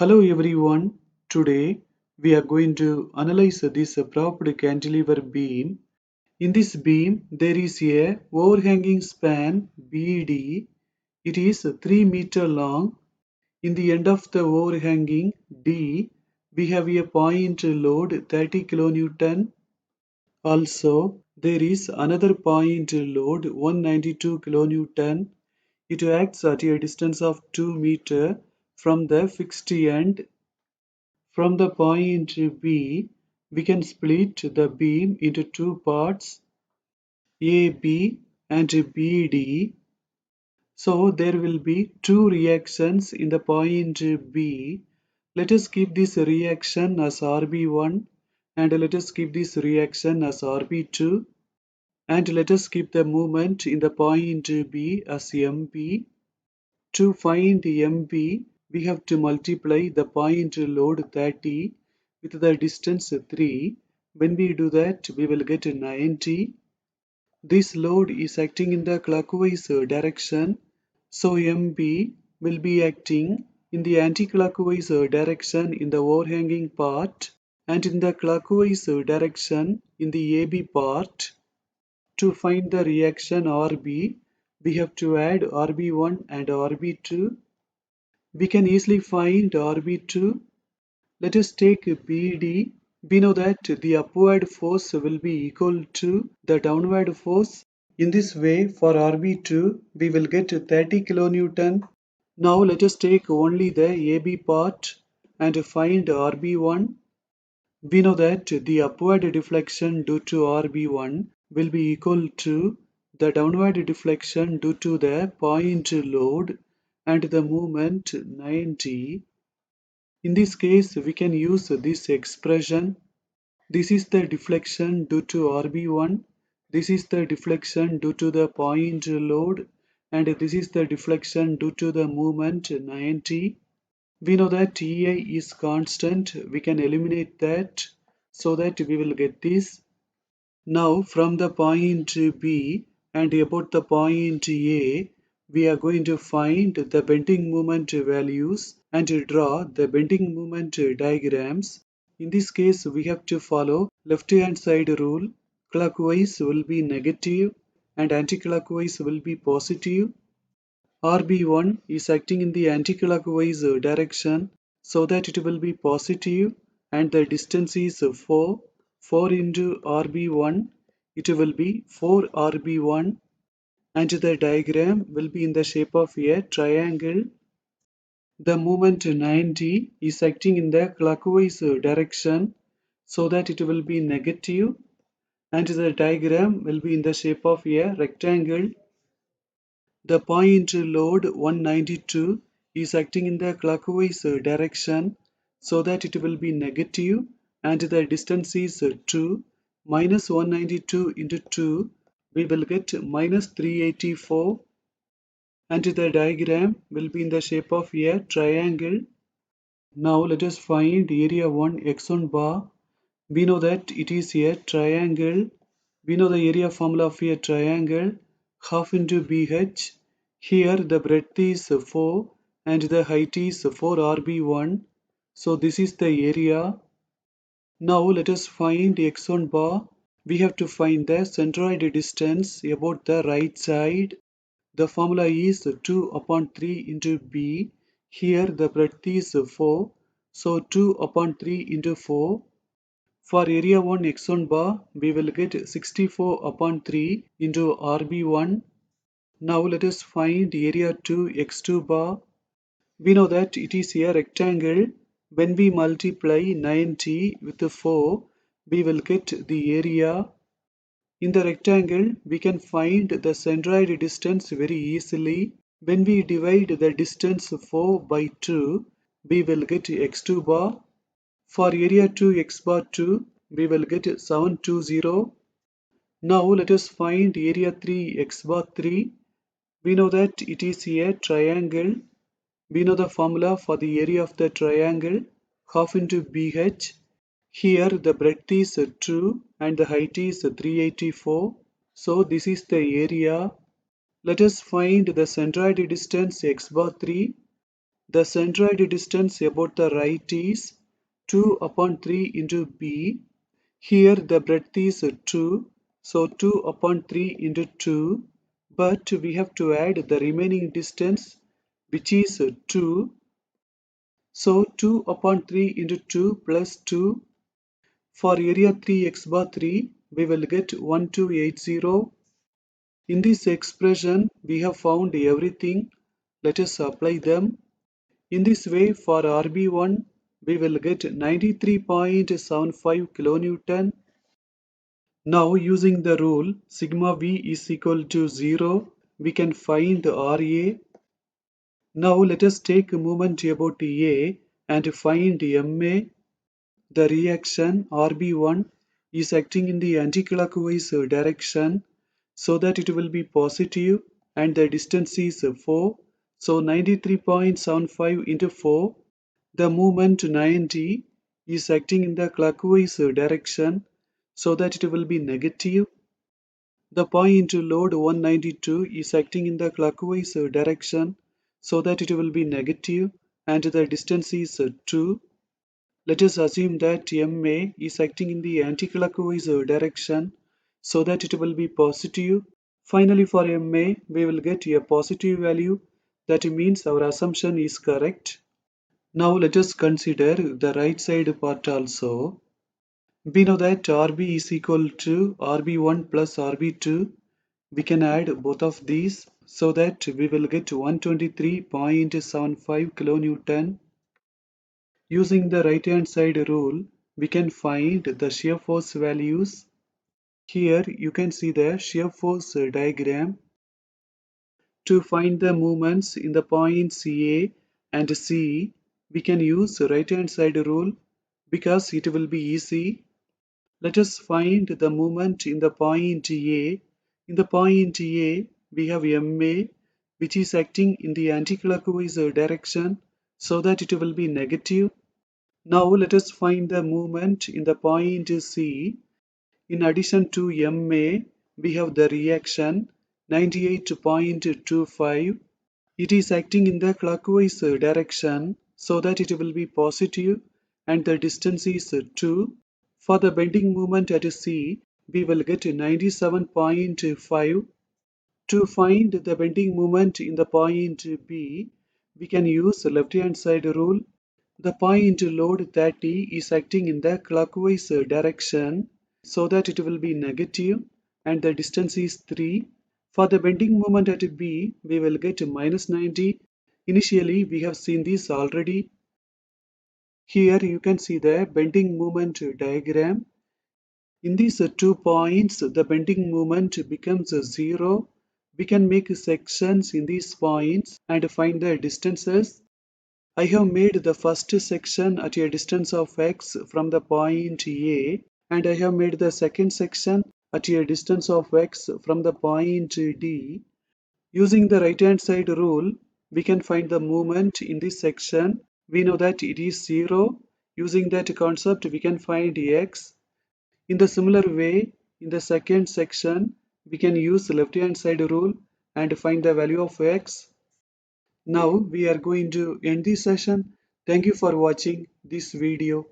Hello everyone. Today we are going to analyze this propped cantilever beam. In this beam there is a overhanging span BD. It is 3 meter long. In the end of the overhanging D we have a point load 30 kilonewton. Also there is another point load 192 kilonewton. It acts at a distance of 2 meter from the fixed end. From the point B, we can split the beam into two parts, AB and BD. So there will be two reactions in the point B. Let us keep this reaction as RB1 and let us keep this reaction as RB2 and let us keep the moment in the point B as MB. To find MB, we have to multiply the point load 30 with the distance 3. When we do that, we will get 90. This load is acting in the clockwise direction, so MB will be acting in the anti-clockwise direction in the overhanging part and in the clockwise direction in the AB part. To find the reaction RB, we have to add RB1 and RB2. We can easily find RB2. Let us take BD. We know that the upward force will be equal to the downward force. In this way, for RB2, we will get 30 kilonewton. Now let us take only the AB part and find RB1. We know that the upward deflection due to RB1 will be equal to the downward deflection due to the point load and the moment 90. In this case, we can use this expression. This is the deflection due to RB1. This is the deflection due to the point load. And this is the deflection due to the moment 90. We know that EI is constant. We can eliminate that so that we will get this. Now from the point B and about the point A, we are going to find the bending moment values and draw the bending moment diagrams. In this case, we have to follow left hand side rule. Clockwise will be negative and anti-clockwise will be positive. RB1 is acting in the anti-clockwise direction so that it will be positive and the distance is 4. 4 into RB1, it will be 4 RB1 and the diagram will be in the shape of a triangle. The moment 90 is acting in the clockwise direction so that it will be negative and the diagram will be in the shape of a rectangle. The point load 192 is acting in the clockwise direction so that it will be negative and the distance is 2. Minus 192 into 2, we will get minus 384 and the diagram will be in the shape of a triangle. Now let us find area 1 x1 bar. We know that it is a triangle. We know the area formula of a triangle, half into BH. Here the breadth is 4 and the height is 4 RB1. So this is the area. Now let us find x1 bar. We have to find the centroid distance about the right side. The formula is 2 upon 3 into B. Here the breadth is 4. So 2 upon 3 into 4. For area 1 x1 bar, we will get 64 upon 3 into RB1. Now let us find area 2 x2 bar. We know that it is a rectangle. When we multiply 90 with 4, we will get the area. In the rectangle, we can find the centroid distance very easily. When we divide the distance 4 by 2, we will get x2 bar. For area 2 x bar 2, we will get 720. Now let us find area 3 x bar 3. We know that it is a triangle. We know the formula for the area of the triangle, half into BH. Here the breadth is 2 and the height is 384. So this is the area. Let us find the centroid distance x bar 3. The centroid distance about the right is 2 upon 3 into b. Here the breadth is 2, so 2 upon 3 into 2, but we have to add the remaining distance, which is 2. So 2 upon 3 into 2 plus 2. For area 3x bar 3, we will get 1280. In this expression, we have found everything. Let us apply them. In this way, for RB1, we will get 93.75 kilonewton. Now, using the rule sigma V is equal to 0, we can find RA. Now, let us take a moment about A and find MA. The reaction RB1 is acting in the anticlockwise direction, so that it will be positive, and the distance is 4. So 93.75 into 4. The moment 90 is acting in the clockwise direction, so that it will be negative. The point load 192 is acting in the clockwise direction, so that it will be negative, and the distance is 2. Let us assume that MA is acting in the anticlockwise direction, so that it will be positive. Finally, for MA, we will get a positive value. That means our assumption is correct. Now let us consider the right side part also. We know that RB is equal to RB1 plus RB2. We can add both of these so that we will get 123.75 kilonewton. Using the right hand side rule, we can find the shear force values. Here you can see the shear force diagram. To find the moments in the points A and C, we can use right hand side rule because it will be easy. Let us find the moment in the point A. In the point A, we have MA, which is acting in the anticlockwise direction, so that it will be negative. Now let us find the moment in the point C. In addition to MA, we have the reaction 98.25. It is acting in the clockwise direction, so that it will be positive, and the distance is 2. For the bending moment at C, we will get 97.5. To find the bending moment in the point B, we can use the left hand side rule. The point load 30 is acting in the clockwise direction, so that it will be negative, and the distance is 3. For the bending moment at B, we will get minus 90. Initially, we have seen this already. Here you can see the bending moment diagram. In these 2 points, the bending moment becomes 0. We can make sections in these points and find the distances. I have made the first section at a distance of x from the point A, and I have made the second section at a distance of x from the point D. Using the right hand side rule, we can find the moment in this section. We know that it is 0. Using that concept, we can find x. In the similar way, in the second section, we can use the left hand side rule and find the value of x. Now we are going to end this session. Thank you for watching this video.